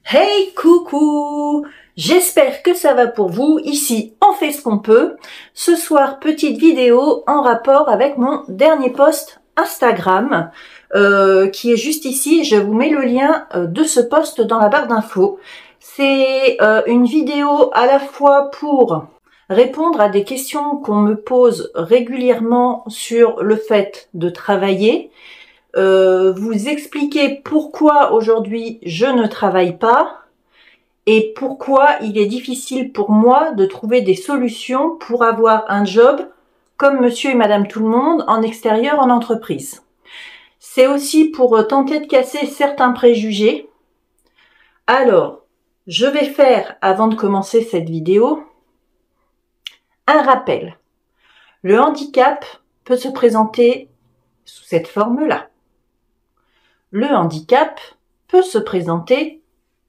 Hey, coucou! J'espère que ça va pour vous. Ici, on fait ce qu'on peut. Ce soir, petite vidéo en rapport avec mon dernier post Instagram, qui est juste ici. Je vous mets le lien de ce post dans la barre d'infos. C'est une vidéo à la fois pour répondre à des questions qu'on me pose régulièrement sur le fait de travailler, vous expliquer pourquoi aujourd'hui je ne travaille pas et pourquoi il est difficile pour moi de trouver des solutions pour avoir un job comme monsieur et madame tout le monde en extérieur en entreprise. C'est aussi pour tenter de casser certains préjugés. Alors, je vais faire, avant de commencer cette vidéo, un rappel. Le handicap peut se présenter sous cette forme-là. Le handicap peut se présenter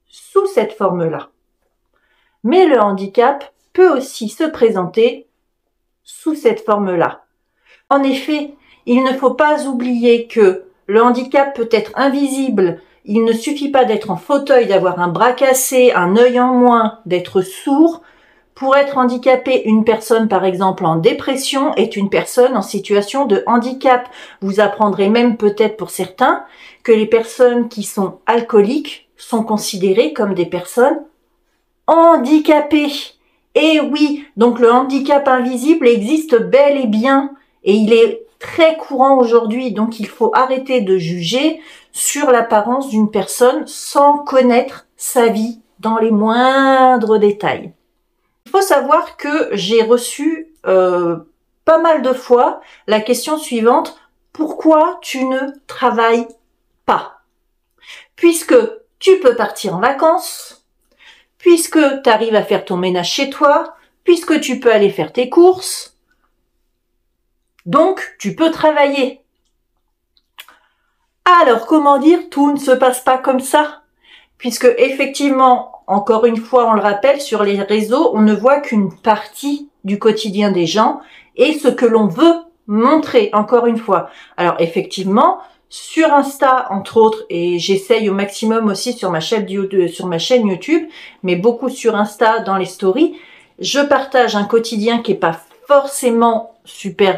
sous cette forme-là. Mais le handicap peut aussi se présenter sous cette forme-là. En effet, il ne faut pas oublier que le handicap peut être invisible. Il ne suffit pas d'être en fauteuil, d'avoir un bras cassé, un œil en moins, d'être sourd. Pour être handicapé, une personne, par exemple, en dépression est une personne en situation de handicap. Vous apprendrez même peut-être pour certains que les personnes qui sont alcooliques sont considérées comme des personnes handicapées. Et oui, donc le handicap invisible existe bel et bien et il est très courant aujourd'hui. Donc il faut arrêter de juger sur l'apparence d'une personne sans connaître sa vie dans les moindres détails. Il faut savoir que j'ai reçu pas mal de fois la question suivante: pourquoi tu ne travailles pas? Puisque tu peux partir en vacances, puisque tu arrives à faire ton ménage chez toi, puisque tu peux aller faire tes courses, donc tu peux travailler. Alors comment dire, tout ne se passe pas comme ça? Puisque effectivement, encore une fois, on le rappelle, sur les réseaux, on ne voit qu'une partie du quotidien des gens et ce que l'on veut montrer, encore une fois. Alors effectivement, sur Insta, entre autres, et j'essaye au maximum aussi sur ma chaîne YouTube, mais beaucoup sur Insta, dans les stories, je partage un quotidien qui est pas forcément super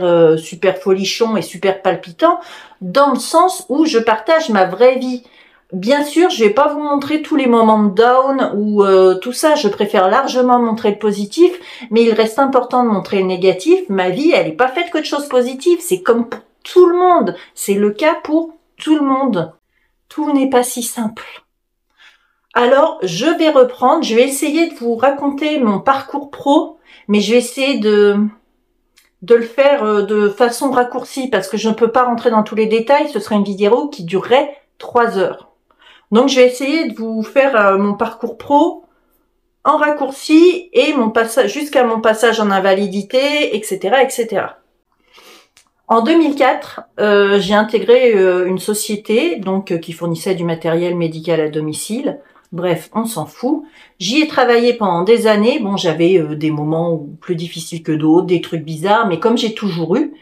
folichon et super palpitant, dans le sens où je partage ma vraie vie. Bien sûr, je vais pas vous montrer tous les moments de down ou tout ça, je préfère largement montrer le positif, mais il reste important de montrer le négatif. Ma vie, elle est pas faite que de choses positives, c'est comme pour tout le monde, c'est le cas pour tout le monde. Tout n'est pas si simple. Alors, je vais reprendre, je vais essayer de vous raconter mon parcours pro, mais je vais essayer de le faire de façon raccourcie, parce que je ne peux pas rentrer dans tous les détails, ce serait une vidéo qui durerait 3 heures. Donc, je vais essayer de vous faire mon parcours pro en raccourci et mon passage jusqu'à mon passage en invalidité, etc., etc. En 2004, j'ai intégré une société donc qui fournissait du matériel médical à domicile. Bref, on s'en fout. J'y ai travaillé pendant des années. Bon, j'avais des moments plus difficiles que d'autres, des trucs bizarres, mais comme j'ai toujours eu.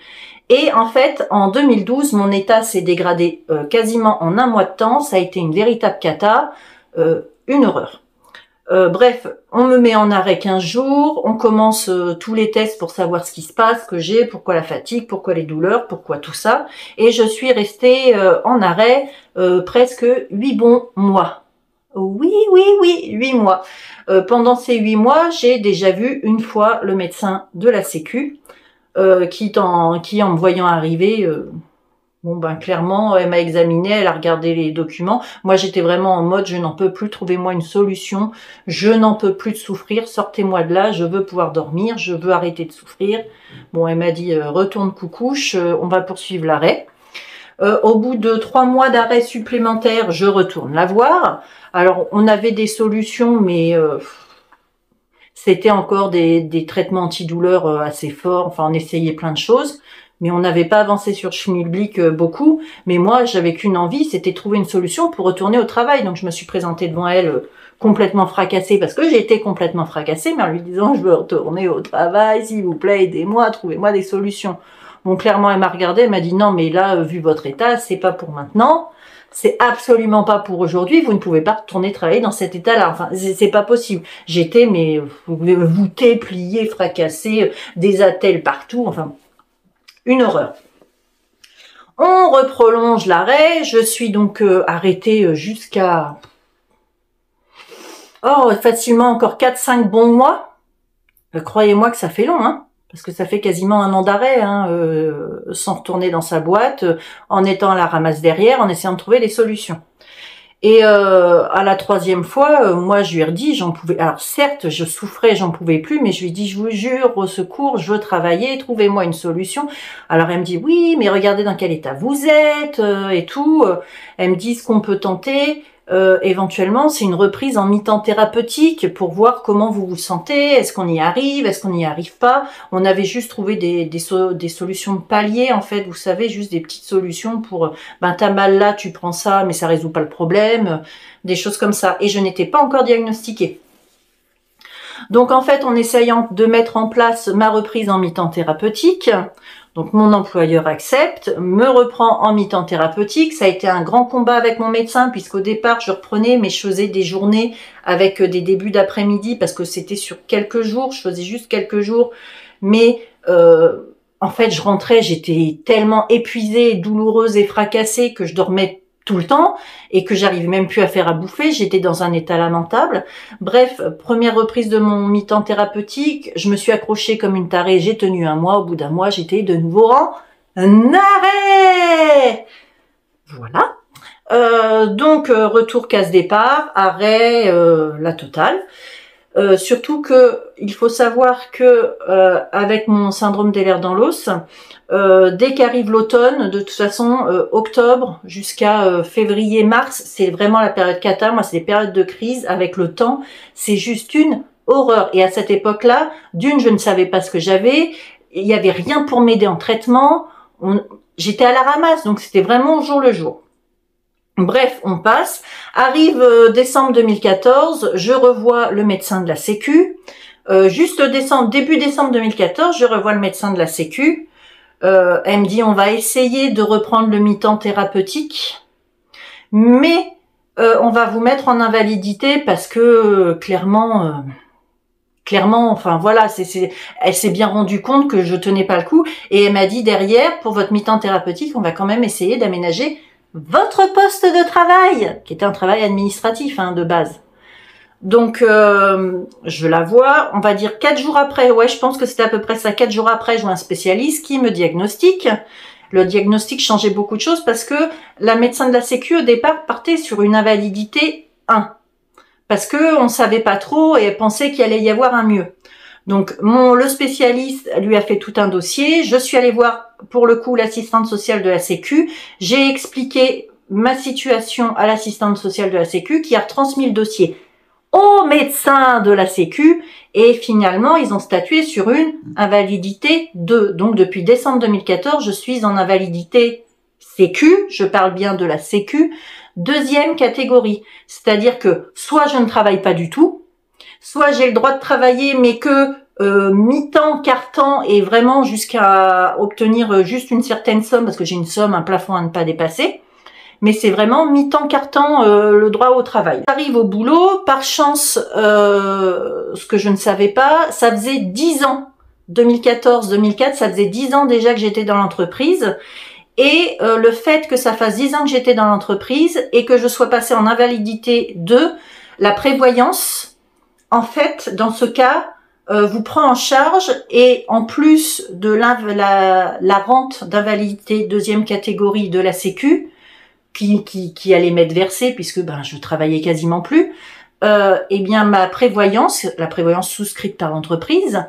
Et en fait, en 2012, mon état s'est dégradé quasiment en un mois de temps. Ça a été une véritable cata, une horreur. Bref, on me met en arrêt 15 jours, on commence tous les tests pour savoir ce qui se passe, que j'ai, pourquoi la fatigue, pourquoi les douleurs, pourquoi tout ça. Et je suis restée en arrêt presque 8 bons mois. Oui, 8 mois. Pendant ces 8 mois, j'ai déjà vu une fois le médecin de la Sécu, qui en me voyant arriver, bon ben clairement, elle m'a examiné, elle a regardé les documents. Moi, j'étais vraiment en mode, je n'en peux plus, trouvez-moi une solution. Je n'en peux plus de souffrir, sortez-moi de là, je veux pouvoir dormir, je veux arrêter de souffrir. Bon, elle m'a dit, retourne coucouche, on va poursuivre l'arrêt. Au bout de 3 mois d'arrêt supplémentaire, je retourne la voir. Alors, on avait des solutions, mais c'était encore des traitements antidouleurs assez forts. Enfin, on essayait plein de choses, mais on n'avait pas avancé sur Schmilblick beaucoup. Mais moi, j'avais qu'une envie, c'était de trouver une solution pour retourner au travail. Donc, je me suis présentée devant elle complètement fracassée, parce que j'ai été complètement fracassée, mais en lui disant, je veux retourner au travail, s'il vous plaît, aidez-moi, trouvez-moi des solutions. Bon, clairement, elle m'a regardée, elle m'a dit, non, mais là, vu votre état, c'est pas pour maintenant. c'est absolument pas pour aujourd'hui. Vous ne pouvez pas retourner travailler dans cet état-là. Enfin, c'est pas possible. J'étais, mais voûtée, pliée, fracassée, des attelles partout. Enfin, une horreur. On reprolonge l'arrêt. Je suis donc arrêtée jusqu'à facilement encore 4-5 bons mois. Croyez-moi que ça fait long, hein, parce que ça fait quasiment 1 an d'arrêt, hein, sans retourner dans sa boîte, en étant à la ramasse derrière, en essayant de trouver des solutions. Et à la 3e fois, moi je lui ai redit, j'en pouvais. Alors certes, je souffrais, j'en pouvais plus, mais je lui ai dit, je vous jure, au secours, je veux travailler, trouvez-moi une solution. Alors elle me dit, oui, mais regardez dans quel état vous êtes et tout. Elle me dit, ce qu'on peut tenter, éventuellement, c'est une reprise en mi-temps thérapeutique pour voir comment vous vous sentez. Est-ce qu'on y arrive? Est-ce qu'on n'y arrive pas? On avait juste trouvé des solutions de palier, en fait. Vous savez, juste des petites solutions pour, ben, t'as mal là, tu prends ça, mais ça résout pas le problème. Des choses comme ça. Et je n'étais pas encore diagnostiquée. Donc, en fait, en essayant de mettre en place ma reprise en mi-temps thérapeutique, donc mon employeur accepte, me reprend en mi-temps thérapeutique. Ça a été un grand combat avec mon médecin, puisqu'au départ je reprenais, mais je faisais des journées avec des débuts d'après-midi, parce que c'était sur quelques jours, je faisais juste quelques jours, mais en fait je rentrais, j'étais tellement épuisée, douloureuse et fracassée que je dormais tout le temps et que j'arrivais même plus à faire à bouffer, j'étais dans un état lamentable. Bref, première reprise de mon mi-temps thérapeutique, je me suis accrochée comme une tarée, j'ai tenu 1 mois, au bout d'1 mois, j'étais de nouveau en arrêt. Voilà. Donc retour casse-départ, arrêt, la totale. Surtout que il faut savoir que avec mon syndrome des lèvres dans l'os, dès qu'arrive l'automne, de toute façon, octobre jusqu'à février-mars, c'est vraiment la période cata. Moi, c'est des périodes de crise avec le temps. C'est juste une horreur. Et à cette époque-là, d'une, je ne savais pas ce que j'avais. Il n'y avait rien pour m'aider en traitement. J'étais à la ramasse, donc c'était vraiment au jour le jour. Bref, on passe. Arrive décembre 2014, je revois le médecin de la Sécu. Juste début décembre 2014, je revois le médecin de la Sécu. Elle me dit, on va essayer de reprendre le mi-temps thérapeutique, mais on va vous mettre en invalidité parce que clairement, enfin voilà, elle s'est bien rendue compte que je tenais pas le coup. Et elle m'a dit derrière, pour votre mi-temps thérapeutique, on va quand même essayer d'aménager votre poste de travail, qui était un travail administratif de base. Donc, je la vois, on va dire 4 jours après, ouais, je pense que c'était à peu près ça, 4 jours après, je vois un spécialiste qui me diagnostique. Le diagnostic changeait beaucoup de choses parce que la médecin de la Sécu, au départ, partait sur une invalidité 1. Parce que on savait pas trop et elle pensait qu'il allait y avoir un mieux. Donc, le spécialiste lui a fait tout un dossier. Je suis allée voir, pour le coup, l'assistante sociale de la Sécu. J'ai expliqué ma situation à l'assistante sociale de la Sécu qui a retransmis le dossier au médecin de la Sécu. Et finalement, ils ont statué sur une invalidité 2. Donc, depuis décembre 2014, je suis en invalidité Sécu. Je parle bien de la Sécu. 2e catégorie. C'est-à-dire que soit je ne travaille pas du tout, soit j'ai le droit de travailler, mais que mi-temps, quart-temps, et vraiment jusqu'à obtenir juste une certaine somme, parce que j'ai une somme, un plafond à ne pas dépasser. Mais c'est vraiment mi-temps, quart-temps, le droit au travail. J'arrive au boulot, par chance, ce que je ne savais pas, ça faisait 10 ans, 2014-2004, ça faisait 10 ans déjà que j'étais dans l'entreprise. Et le fait que ça fasse 10 ans que j'étais dans l'entreprise et que je sois passée en invalidité 2, la prévoyance, en fait, dans ce cas, vous prend en charge et en plus de la rente d'invalidité 2e catégorie de la Sécu, qui allait m'être versée puisque je travaillais quasiment plus, eh bien ma prévoyance, la prévoyance souscrite par l'entreprise,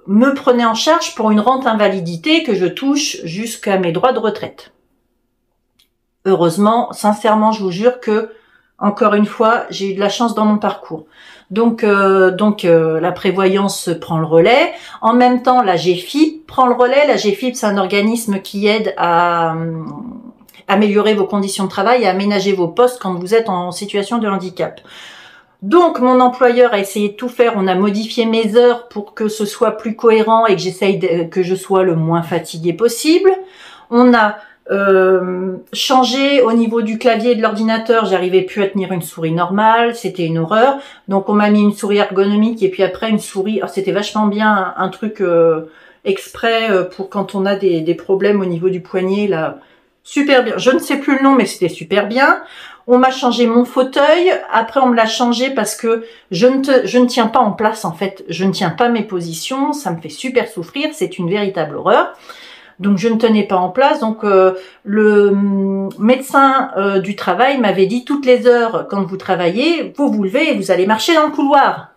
me prenait en charge pour une rente invalidité que je touche jusqu'à mes droits de retraite. Heureusement, sincèrement, je vous jure que, encore une fois, j'ai eu de la chance dans mon parcours. Donc, la prévoyance prend le relais. En même temps, la GFIP prend le relais. La GFIP, c'est un organisme qui aide à améliorer vos conditions de travail et à aménager vos postes quand vous êtes en situation de handicap. Donc, mon employeur a essayé de tout faire. On a modifié mes heures pour que ce soit plus cohérent et que j'essaye que je sois le moins fatiguée possible. On a changer au niveau du clavier et de l'ordinateur, j'arrivais plus à tenir une souris normale, c'était une horreur. Donc on m'a mis une souris ergonomique et puis après une souris, c'était vachement bien, un truc exprès pour quand on a des problèmes au niveau du poignet, là, super bien. Je ne sais plus le nom, mais c'était super bien. On m'a changé mon fauteuil. Après, on me l'a changé parce que je ne tiens pas en place, en fait. Je ne tiens pas mes positions. Ça me fait super souffrir. C'est une véritable horreur. Donc, je ne tenais pas en place. Donc, le médecin du travail m'avait dit toutes les heures, quand vous travaillez, vous vous levez et vous allez marcher dans le couloir.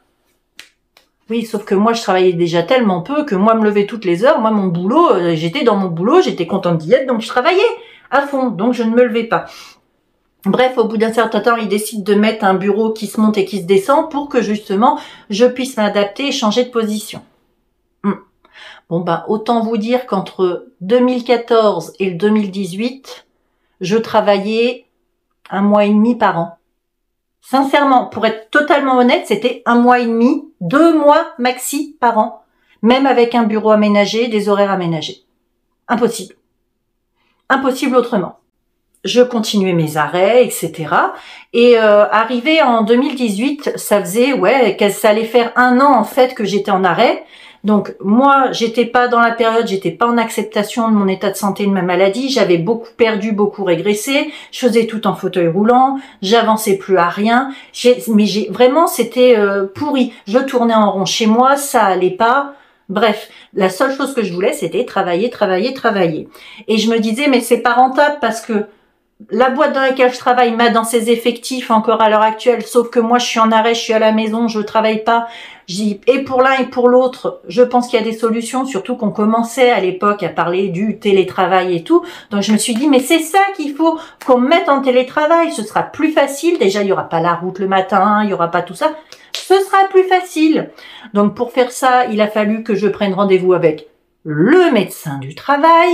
Oui, sauf que moi, je travaillais déjà tellement peu que moi, me lever toutes les heures, moi, mon boulot, j'étais dans mon boulot, j'étais contente d'y être, donc je travaillais à fond. Donc, je ne me levais pas. Bref, au bout d'un certain temps, il décide de mettre un bureau qui se monte et qui se descend pour que justement je puisse m'adapter et changer de position. Bon ben, autant vous dire qu'entre 2014 et le 2018, je travaillais 1 mois et demi par an. Sincèrement, pour être totalement honnête, c'était 1 mois et demi, 2 mois maxi par an, même avec un bureau aménagé, des horaires aménagés. Impossible. Impossible autrement. Je continuais mes arrêts, etc. Et arrivé en 2018, ça faisait, ça allait faire 1 an en fait que j'étais en arrêt. Donc moi, j'étais pas dans la période, j'étais pas en acceptation de mon état de santé, de ma maladie. J'avais beaucoup perdu, beaucoup régressé. Je faisais tout en fauteuil roulant. J'avançais plus à rien. Vraiment, c'était pourri. Je tournais en rond chez moi, ça allait pas. Bref, la seule chose que je voulais, c'était travailler, travailler, travailler. Et je me disais, mais c'est pas rentable parce que la boîte dans laquelle je travaille m'a dans ses effectifs encore à l'heure actuelle, sauf que moi je suis en arrêt, je suis à la maison, je travaille pas. Et pour l'un et pour l'autre, je pense qu'il y a des solutions, surtout qu'on commençait à l'époque à parler du télétravail et tout. Donc je me suis dit, mais c'est ça qu'il faut qu'on mette en télétravail, ce sera plus facile. Déjà, il y aura pas la route le matin, il y aura pas tout ça. Ce sera plus facile. Donc pour faire ça, il a fallu que je prenne rendez-vous avec le médecin du travail.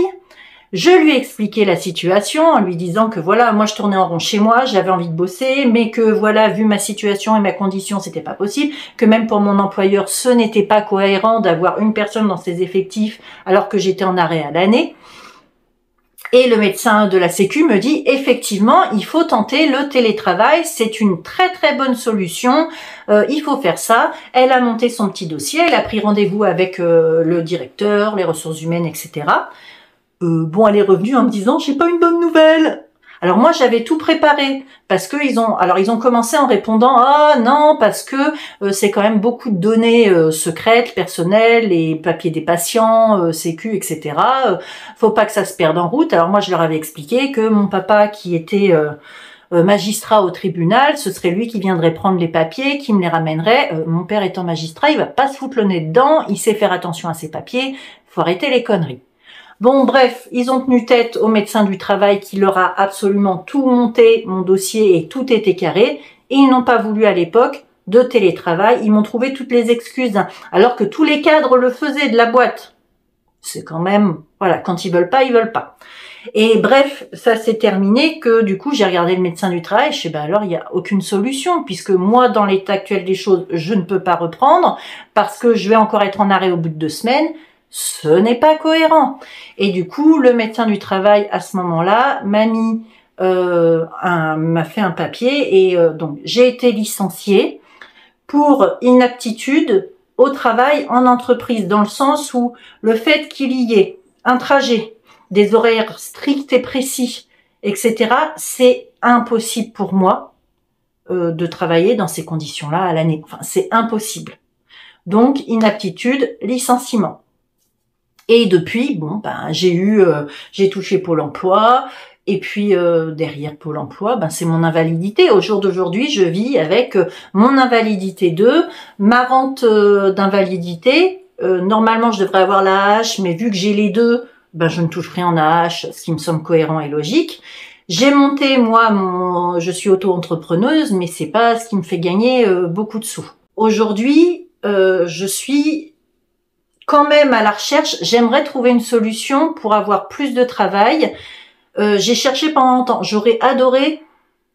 Je lui ai expliqué la situation en lui disant que voilà, moi je tournais en rond chez moi, j'avais envie de bosser, mais que voilà, vu ma situation et ma condition, c'était pas possible, que même pour mon employeur, ce n'était pas cohérent d'avoir une personne dans ses effectifs alors que j'étais en arrêt à l'année. Et le médecin de la Sécu me dit, effectivement, il faut tenter le télétravail, c'est une très très bonne solution, il faut faire ça. Elle a monté son petit dossier, elle a pris rendez-vous avec le directeur, les ressources humaines, etc. Bon, elle est revenue en me disant, j'ai pas une bonne nouvelle. Alors moi, j'avais tout préparé parce que ils ont commencé en répondant, ah non, parce que c'est quand même beaucoup de données secrètes, personnelles, les papiers des patients, sécu, etc. Faut pas que ça se perde en route. Alors moi, je leur avais expliqué que mon papa, qui était magistrat au tribunal, ce serait lui qui viendrait prendre les papiers, qui me les ramènerait. Mon père étant magistrat, il va pas se foutre le nez dedans, il sait faire attention à ses papiers. Faut arrêter les conneries. Bon, bref, ils ont tenu tête au médecin du travail qui leur a absolument tout monté, mon dossier, et tout était carré. Et ils n'ont pas voulu à l'époque de télétravail. Ils m'ont trouvé toutes les excuses, hein, alors que tous les cadres le faisaient de la boîte. C'est quand même, voilà, quand ils veulent pas, ils veulent pas. Et bref, ça s'est terminé que du coup, j'ai regardé le médecin du travail. Je sais, alors il n'y a aucune solution puisque moi, dans l'état actuel des choses, je ne peux pas reprendre parce que je vais encore être en arrêt au bout de 2 semaines. Ce n'est pas cohérent. Et du coup, le médecin du travail, à ce moment-là, m'a fait un papier et donc j'ai été licenciée pour inaptitude au travail en entreprise, dans le sens où le fait qu'il y ait un trajet, des horaires stricts et précis, etc., c'est impossible pour moi de travailler dans ces conditions-là à l'année. Enfin, c'est impossible. Donc, inaptitude, licenciement. Et depuis, bon, j'ai touché Pôle emploi, et puis derrière Pôle emploi, c'est mon invalidité. Au jour d'aujourd'hui, je vis avec mon invalidité 2, ma rente d'invalidité. Normalement, je devrais avoir la AH, mais vu que j'ai les deux, je ne touche rien en AH, ce qui me semble cohérent et logique. J'ai monté, moi, je suis auto-entrepreneuse, mais c'est pas ce qui me fait gagner beaucoup de sous. Aujourd'hui, je suis quand même à la recherche, j'aimerais trouver une solution pour avoir plus de travail. J'ai cherché pendant longtemps, j'aurais adoré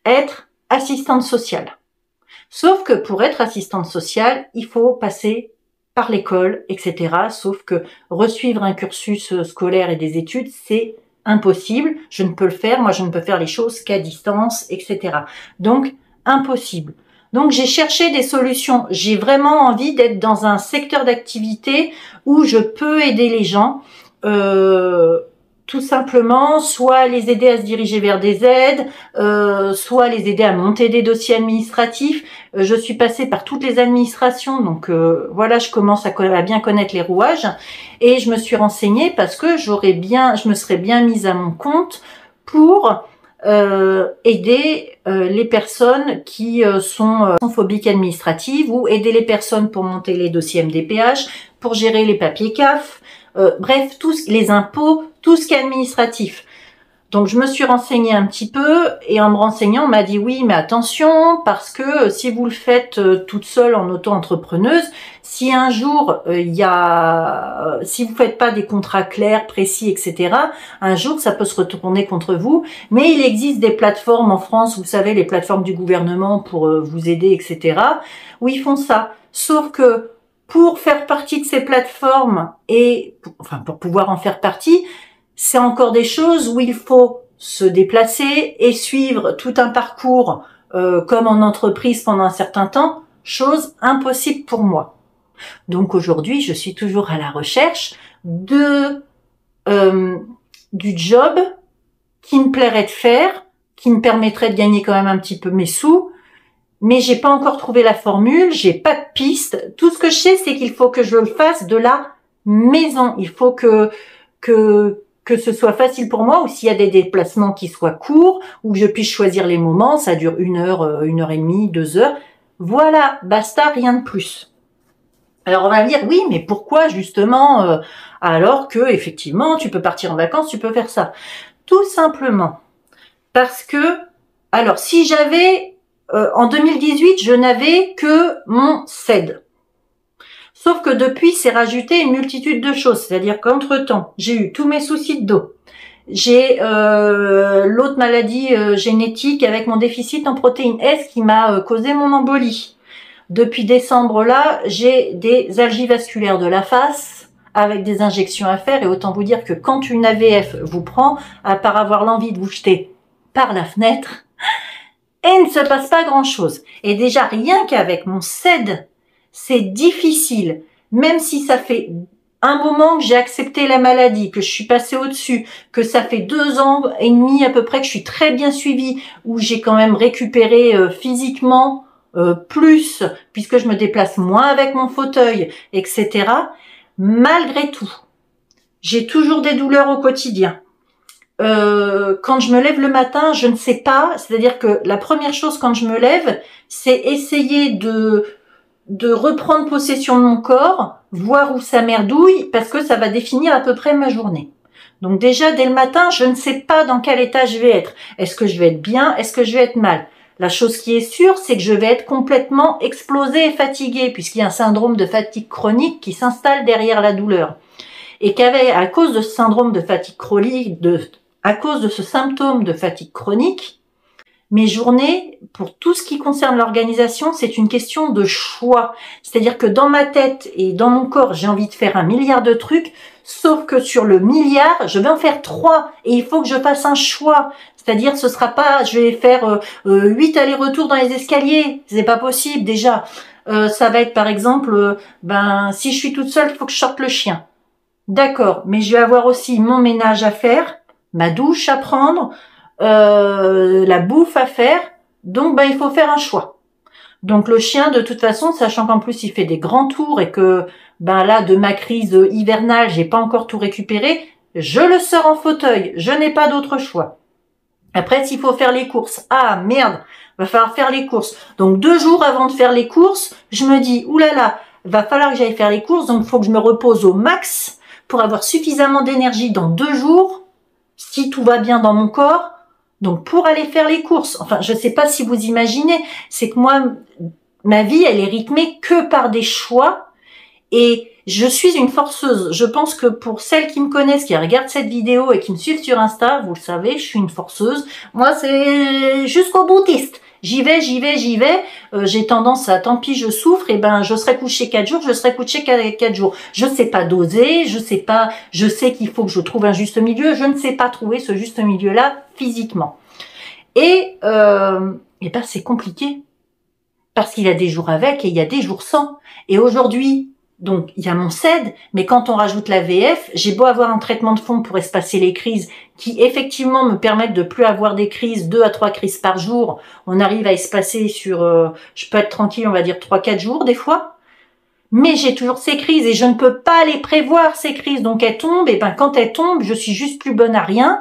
être assistante sociale. Sauf que pour être assistante sociale, il faut passer par l'école, etc. Sauf que resuivre un cursus scolaire et des études, c'est impossible, je ne peux le faire, moi je ne peux faire les choses qu'à distance, etc. Donc, impossible. Donc, j'ai cherché des solutions. J'ai vraiment envie d'être dans un secteur d'activité où je peux aider les gens, tout simplement, soit les aider à se diriger vers des aides, soit les aider à monter des dossiers administratifs. Je suis passée par toutes les administrations, donc voilà, je commence à bien connaître les rouages. Et je me suis renseignée parce que je me serais bien mise à mon compte pour aider les personnes qui sont phobiques administratives, ou aider les personnes pour monter les dossiers MDPH, pour gérer les papiers CAF, bref, les impôts, tout ce qui est administratif. Donc je me suis renseignée un petit peu, et en me renseignant, on m'a dit oui, mais attention, parce que si vous le faites toute seule en auto-entrepreneuse, si un jour si vous faites pas des contrats clairs, précis, etc., un jour ça peut se retourner contre vous. Mais il existe des plateformes en France, vous savez, les plateformes du gouvernement pour vous aider, etc., où ils font ça. Sauf que pour faire partie de ces plateformes pour pouvoir en faire partie, c'est encore des choses où il faut se déplacer et suivre tout un parcours comme en entreprise pendant un certain temps, chose impossible pour moi. Donc aujourd'hui, je suis toujours à la recherche du job qui me plairait de faire, qui me permettrait de gagner quand même un petit peu mes sous, mais j'ai pas encore trouvé la formule, j'ai pas de piste. Tout ce que je sais, c'est qu'il faut que je le fasse de la maison. Il faut que ce soit facile pour moi, ou s'il y a des déplacements qui soient courts, ou que je puisse choisir les moments, ça dure 1 heure, 1 heure et demie, 2 heures. Voilà, basta, rien de plus. Alors on va me dire, oui, mais pourquoi justement, alors que effectivement, tu peux partir en vacances, tu peux faire ça. Tout simplement parce que, alors si j'avais, en 2018, je n'avais que mon CED. Sauf que depuis, c'est rajouté une multitude de choses. C'est-à-dire qu'entre-temps, j'ai eu tous mes soucis de dos. J'ai l'autre maladie génétique avec mon déficit en protéine S qui m'a causé mon embolie. Depuis décembre là, j'ai des algies vasculaires de la face avec des injections à faire. Et autant vous dire que quand une AVF vous prend, à part avoir l'envie de vous jeter par la fenêtre, il ne se passe pas grand-chose. Et déjà, rien qu'avec mon CED, c'est difficile, même si ça fait un moment que j'ai accepté la maladie, que je suis passée au-dessus, que ça fait 2 ans et demi à peu près que je suis très bien suivie, où j'ai quand même récupéré physiquement plus, puisque je me déplace moins avec mon fauteuil, etc. Malgré tout, j'ai toujours des douleurs au quotidien. Quand je me lève le matin, je ne sais pas, c'est-à-dire que la première chose quand je me lève, c'est essayer de reprendre possession de mon corps, voir où ça merdouille, parce que ça va définir à peu près ma journée. Donc déjà, dès le matin, je ne sais pas dans quel état je vais être. Est-ce que je vais être bien? Est-ce que je vais être mal? La chose qui est sûre, c'est que je vais être complètement explosée et fatiguée, puisqu'il y a un syndrome de fatigue chronique qui s'installe derrière la douleur. Et à cause de ce syndrome de fatigue chronique, à cause de ce symptôme de fatigue chronique, mes journées, pour tout ce qui concerne l'organisation, c'est une question de choix. C'est-à-dire que dans ma tête et dans mon corps, j'ai envie de faire 1 milliard de trucs, sauf que sur le milliard, je vais en faire 3 et il faut que je fasse un choix. C'est-à-dire, ce sera pas, je vais faire 8 allers-retours dans les escaliers. C'est pas possible, déjà. Ça va être, par exemple, si je suis toute seule, il faut que je sorte le chien. D'accord, mais je vais avoir aussi mon ménage à faire, ma douche à prendre, la bouffe à faire, donc il faut faire un choix. Donc le chien, de toute façon, sachant qu'en plus il fait des grands tours et que là de ma crise hivernale, j'ai pas encore tout récupéré, je le sors en fauteuil, je n'ai pas d'autre choix. Après, s'il faut faire les courses, ah merde, va falloir faire les courses. Donc 2 jours avant de faire les courses, je me dis oulala, va falloir que j'aille faire les courses, donc il faut que je me repose au max pour avoir suffisamment d'énergie dans 2 jours, si tout va bien dans mon corps. Donc pour aller faire les courses, enfin je sais pas si vous imaginez, c'est que moi, ma vie elle est rythmée que par des choix et je suis une forceuse. Je pense que pour celles qui me connaissent, qui regardent cette vidéo et qui me suivent sur Insta, vous le savez, je suis une forceuse. Moi c'est jusqu'au boutiste J'y vais, j'ai tendance à, tant pis, je souffre, et ben, je serai couché 4 jours, je serai couché 4 jours. Je sais pas doser, je sais qu'il faut que je trouve un juste milieu, je ne sais pas trouver ce juste milieu-là physiquement. Et ben, c'est compliqué. Parce qu'il y a des jours avec et il y a des jours sans. Et aujourd'hui, donc, il y a mon CED, mais quand on rajoute la VF, j'ai beau avoir un traitement de fond pour espacer les crises, qui effectivement me permettent de plus avoir des crises, 2 à 3 crises par jour. On arrive à espacer sur, je peux être tranquille, on va dire 3-4 jours des fois. Mais j'ai toujours ces crises et je ne peux pas les prévoir, ces crises. Donc elles tombent, et ben quand elles tombent, je suis juste plus bonne à rien.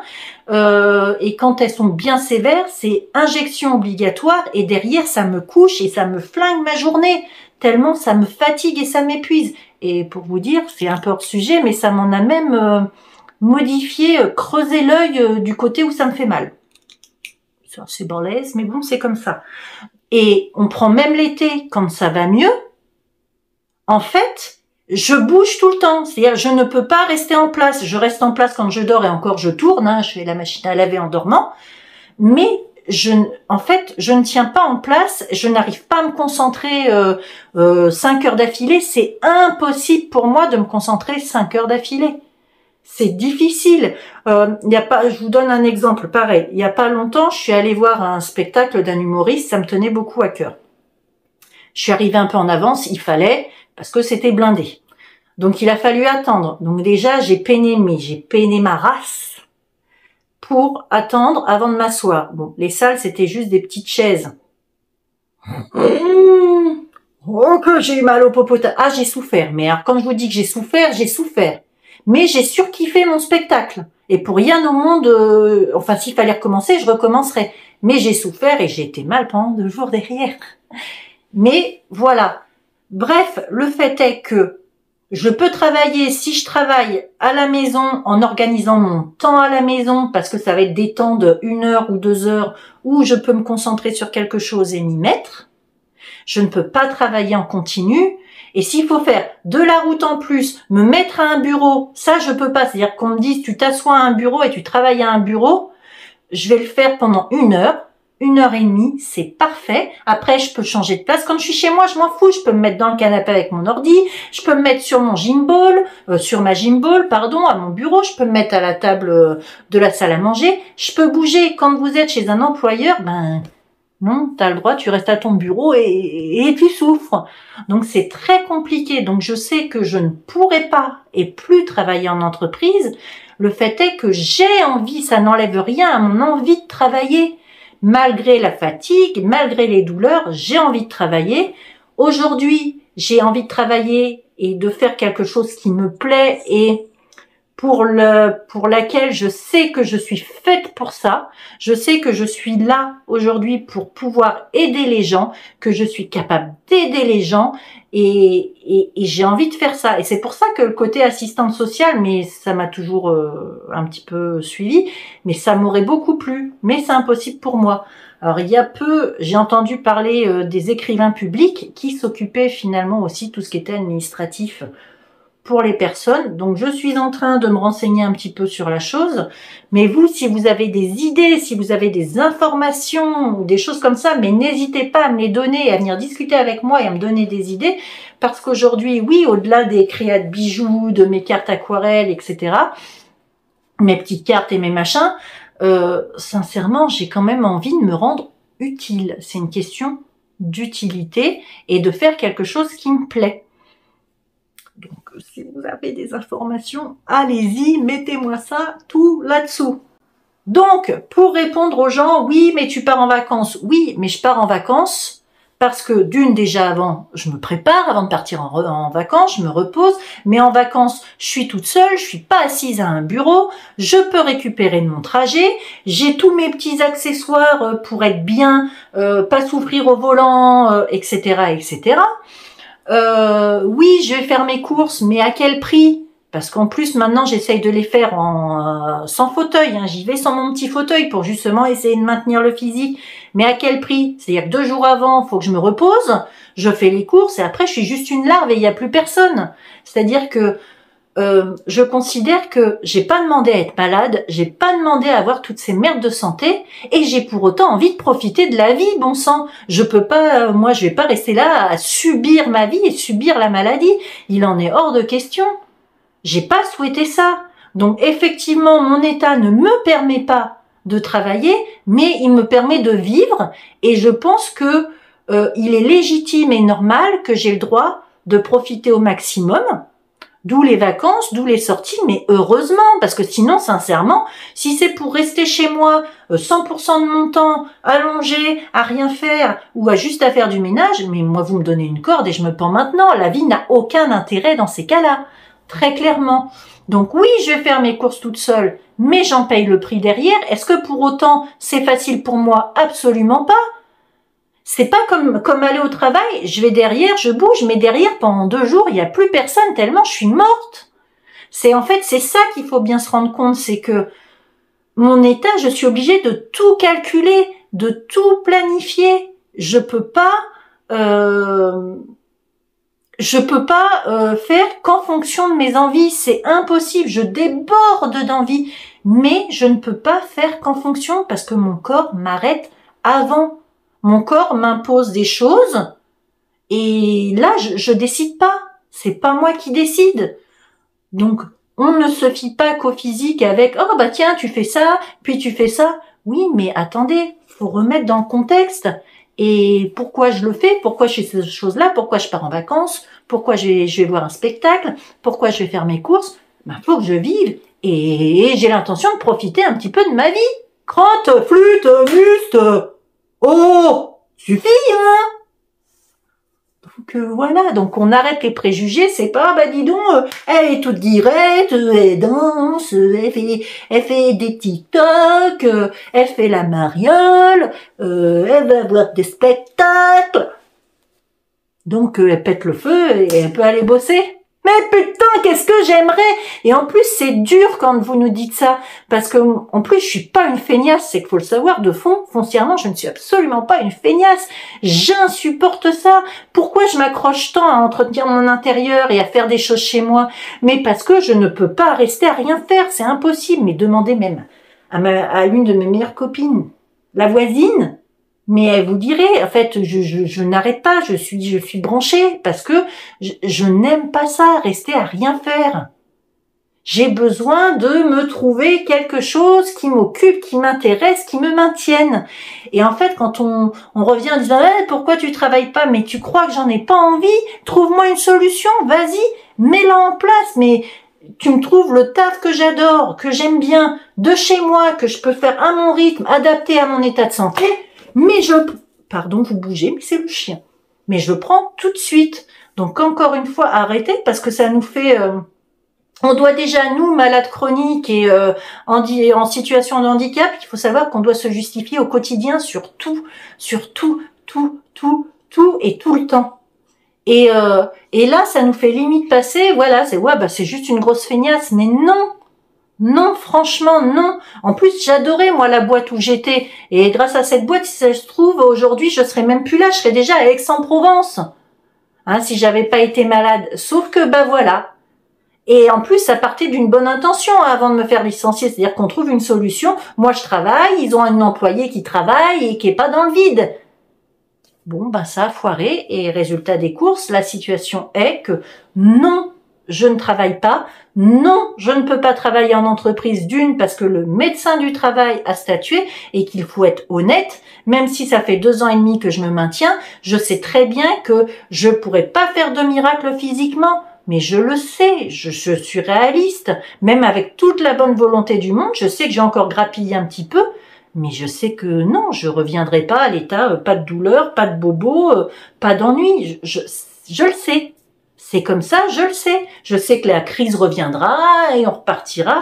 Et quand elles sont bien sévères, c'est injection obligatoire et derrière ça me couche et ça me flingue ma journée, tellement ça me fatigue et ça m'épuise. Et pour vous dire, c'est un peu hors sujet, mais ça m'en a même modifié, creusé l'œil du côté où ça me fait mal. C'est balèze, mais bon, c'est comme ça. Et on prend même l'été quand ça va mieux. En fait, je bouge tout le temps, c'est-à-dire je ne peux pas rester en place. Je reste en place quand je dors et encore je tourne, hein, je fais la machine à laver en dormant, mais en fait, je ne tiens pas en place, je n'arrive pas à me concentrer 5 heures d'affilée, c'est impossible pour moi de me concentrer 5 heures d'affilée. C'est difficile. Je vous donne un exemple pareil. Il y a pas longtemps, je suis allée voir un spectacle d'un humoriste, ça me tenait beaucoup à cœur. Je suis arrivée un peu en avance, il fallait, parce que c'était blindé. Donc il a fallu attendre. Donc déjà, j'ai peiné ma race pour attendre avant de m'asseoir. Bon, les salles, c'était juste des petites chaises. Oh, que j'ai eu mal au popotin. Ah, j'ai souffert. Mais alors, quand je vous dis que j'ai souffert, j'ai souffert. Mais j'ai surkiffé mon spectacle. Et pour rien au monde, enfin, s'il fallait recommencer, je recommencerais. Mais j'ai souffert et j'ai été mal pendant 2 jours derrière. Mais voilà. Bref, le fait est que je peux travailler, si je travaille à la maison, en organisant mon temps à la maison, parce que ça va être des temps de 1 heure ou 2 heures, où je peux me concentrer sur quelque chose et m'y mettre. Je ne peux pas travailler en continu. Et s'il faut faire de la route en plus, me mettre à un bureau, ça je peux pas. C'est-à-dire qu'on me dise, tu t'assois à un bureau et tu travailles à un bureau, je vais le faire pendant 1 heure. 1 heure et demie, c'est parfait. Après, je peux changer de place. Quand je suis chez moi, je m'en fous. Je peux me mettre dans le canapé avec mon ordi. Je peux me mettre sur mon gimbal, sur ma gimbal, pardon, à mon bureau. Je peux me mettre à la table de la salle à manger. Je peux bouger. Quand vous êtes chez un employeur, ben non, t'as le droit, tu restes à ton bureau et tu souffres. Donc c'est très compliqué. Donc je sais que je ne pourrai pas et plus travailler en entreprise. Le fait est que j'ai envie, ça n'enlève rien à mon envie de travailler. Malgré la fatigue, malgré les douleurs, j'ai envie de travailler. Aujourd'hui, j'ai envie de travailler et de faire quelque chose qui me plaît et pour laquelle je sais que je suis faite pour ça. Je sais que je suis là aujourd'hui pour pouvoir aider les gens, que je suis capable d'aider les gens et j'ai envie de faire ça. Et c'est pour ça que le côté assistante sociale, mais ça m'a toujours un petit peu suivi, mais ça m'aurait beaucoup plu. Mais c'est impossible pour moi. Alors il y a peu, j'ai entendu parler des écrivains publics qui s'occupaient finalement aussi tout ce qui était administratif pour les personnes. Donc je suis en train de me renseigner un petit peu sur la chose, mais vous, si vous avez des idées, si vous avez des informations ou des choses comme ça, mais n'hésitez pas à me les donner, à venir discuter avec moi et à me donner des idées, parce qu'aujourd'hui, oui, au-delà des créas de bijoux, de mes cartes aquarelles, etc., mes petites cartes et mes machins, sincèrement, j'ai quand même envie de me rendre utile. C'est une question d'utilité et de faire quelque chose qui me plaît. Donc, si vous avez des informations, allez-y, mettez-moi ça tout là-dessous. Donc, pour répondre aux gens, oui, mais tu pars en vacances. Oui, mais je pars en vacances parce que d'une, déjà avant, je me prépare avant de partir en vacances, je me repose. Mais en vacances, je suis toute seule, je suis pas assise à un bureau, je peux récupérer de mon trajet, j'ai tous mes petits accessoires pour être bien, pas souffrir au volant, etc., etc. Oui, je vais faire mes courses, mais à quel prix? Parce qu'en plus, maintenant, j'essaye de les faire sans fauteuil. Hein. J'y vais sans mon petit fauteuil pour justement essayer de maintenir le physique. Mais à quel prix? C'est-à-dire que 2 jours avant, il faut que je me repose, je fais les courses et après, je suis juste une larve et il n'y a plus personne. C'est-à-dire que je considère que j'ai pas demandé à être malade, j'ai pas demandé à avoir toutes ces merdes de santé, et j'ai pour autant envie de profiter de la vie, bon sang. Je peux pas, moi je vais pas rester là à subir ma vie et subir la maladie. Il en est hors de question. J'ai pas souhaité ça. Donc effectivement, mon état ne me permet pas de travailler, mais il me permet de vivre, et je pense que il est légitime et normal que j'ai le droit de profiter au maximum. D'où les vacances, d'où les sorties, mais heureusement, parce que sinon, sincèrement, si c'est pour rester chez moi 100% de mon temps, allongé, à rien faire, ou à juste à faire du ménage, mais moi, vous me donnez une corde et je me pends maintenant. La vie n'a aucun intérêt dans ces cas-là, très clairement. Donc oui, je vais faire mes courses toute seule, mais j'en paye le prix derrière. Est-ce que pour autant, c'est facile pour moi? Absolument pas. C'est pas comme aller au travail, je vais derrière, je bouge, mais derrière, pendant 2 jours, il n'y a plus personne tellement je suis morte. C'est ça qu'il faut bien se rendre compte, c'est que mon état, je suis obligée de tout calculer, de tout planifier. Je peux pas faire qu'en fonction de mes envies, c'est impossible, je déborde d'envie, mais je ne peux pas faire qu'en fonction parce que mon corps m'arrête avant. Mon corps m'impose des choses et là, je décide pas. C'est pas moi qui décide. Donc, on ne se fie pas qu'au physique avec « Oh bah tiens, tu fais ça, puis tu fais ça. » Oui, mais attendez, faut remettre dans le contexte. Et pourquoi je le fais? Pourquoi je fais ces choses-là? Pourquoi je pars en vacances? Pourquoi je vais voir un spectacle? Pourquoi je vais faire mes courses? Ben, faut que je vive. Et j'ai l'intention de profiter un petit peu de ma vie. Crotte, flûte, muste. Oh, suffit, hein? Donc voilà, donc on arrête les préjugés, c'est pas, bah dis donc, elle est toute guirette, elle danse, elle fait des TikTok, elle fait la mariole, elle va voir des spectacles. Donc elle pète le feu et elle peut aller bosser. Mais putain, qu'est-ce que j'aimerais! Et en plus, c'est dur quand vous nous dites ça, parce que en plus, je suis pas une feignasse, c'est qu'il faut le savoir, de fond, foncièrement, je ne suis absolument pas une feignasse. J'insupporte ça. Pourquoi je m'accroche tant à entretenir mon intérieur et à faire des choses chez moi? Mais parce que je ne peux pas rester à rien faire, c'est impossible. Mais demandez même à l'une de mes meilleures copines, la voisine, mais elle vous dirait, en fait, je n'arrête pas, je suis branchée parce que je n'aime pas ça, rester à rien faire. J'ai besoin de me trouver quelque chose qui m'occupe, qui m'intéresse, qui me maintienne. Et en fait, quand on revient en disant pourquoi tu travailles pas, mais tu crois que j'en ai pas envie, trouve-moi une solution, vas-y, mets-la en place, mais tu me trouves le taf que j'adore, que j'aime bien, de chez moi, que je peux faire à mon rythme, adapté à mon état de santé. Mais pardon, vous bougez, mais c'est le chien. Mais je le prends tout de suite. Donc encore une fois, arrêtez parce que ça nous fait. On doit déjà nous, malades chroniques et en situation de handicap, il faut savoir qu'on doit se justifier au quotidien sur tout et tout le temps. Et là, ça nous fait limite passer. Voilà, c'est juste une grosse feignasse, mais non. Non, franchement, non. En plus, j'adorais, moi, la boîte où j'étais. Et grâce à cette boîte, si ça se trouve, aujourd'hui, je serais même plus là. Je serais déjà à Aix-en-Provence. Hein, si j'avais pas été malade. Sauf que, bah voilà. Et en plus, ça partait d'une bonne intention avant de me faire licencier. C'est-à-dire qu'on trouve une solution. Moi, je travaille. Ils ont un employé qui travaille et qui est pas dans le vide. Bon, ben ça a foiré. Et résultat des courses, la situation est que non, je ne travaille pas. Non, je ne peux pas travailler en entreprise d'une parce que le médecin du travail a statué et qu'il faut être honnête. Même si ça fait 2 ans et demi que je me maintiens, je sais très bien que je pourrais pas faire de miracle physiquement. Mais je le sais, je suis réaliste. Même avec toute la bonne volonté du monde, je sais que j'ai encore grappillé un petit peu. Mais je sais que non, je reviendrai pas à l'état, pas de douleur, pas de bobo, pas d'ennui. Je le sais. C'est comme ça, je le sais. Je sais que la crise reviendra et on repartira.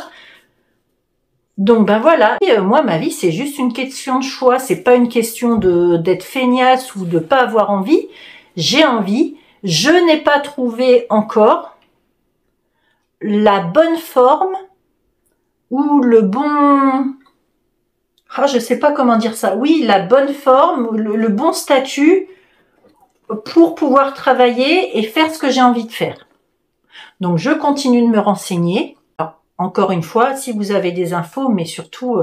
Donc ben voilà. Et moi, ma vie, c'est juste une question de choix. C'est pas une question d'être feignasse ou de pas avoir envie. J'ai envie. Je n'ai pas trouvé encore la bonne forme ou le bon... je sais pas comment dire ça. Oui, la bonne forme, le bon statut pour pouvoir travailler et faire ce que j'ai envie de faire. Donc, je continue de me renseigner. Alors, encore une fois, si vous avez des infos, mais surtout,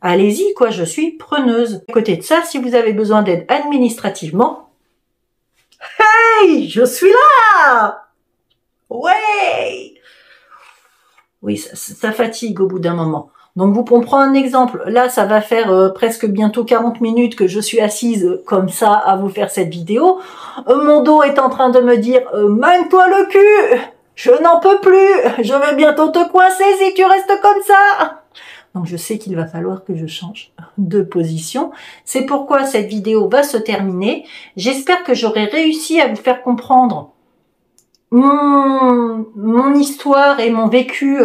allez-y, quoi, je suis preneuse. À côté de ça, si vous avez besoin d'aide administrativement, hey, je suis là! Ouais! Oui, ça fatigue au bout d'un moment. Donc, vous prenez un exemple. Là, ça va faire presque bientôt 40 minutes que je suis assise comme ça à vous faire cette vidéo. Mon dos est en train de me dire « Magne-toi le cul! Je n'en peux plus! Je vais bientôt te coincer si tu restes comme ça !» Donc, je sais qu'il va falloir que je change de position. C'est pourquoi cette vidéo va se terminer. J'espère que j'aurai réussi à vous faire comprendre mon histoire et mon vécu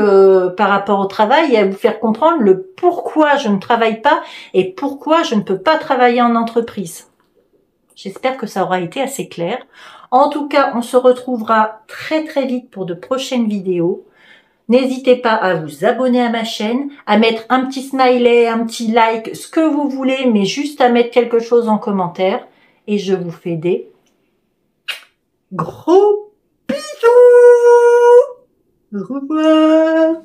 par rapport au travail et à vous faire comprendre le pourquoi je ne travaille pas et pourquoi je ne peux pas travailler en entreprise. J'espère que ça aura été assez clair. En tout cas, on se retrouvera très très vite pour de prochaines vidéos. N'hésitez pas à vous abonner à ma chaîne, à mettre un petit smiley, un petit like, ce que vous voulez, mais juste à mettre quelque chose en commentaire. Et je vous fais des gros bisous. Au revoir.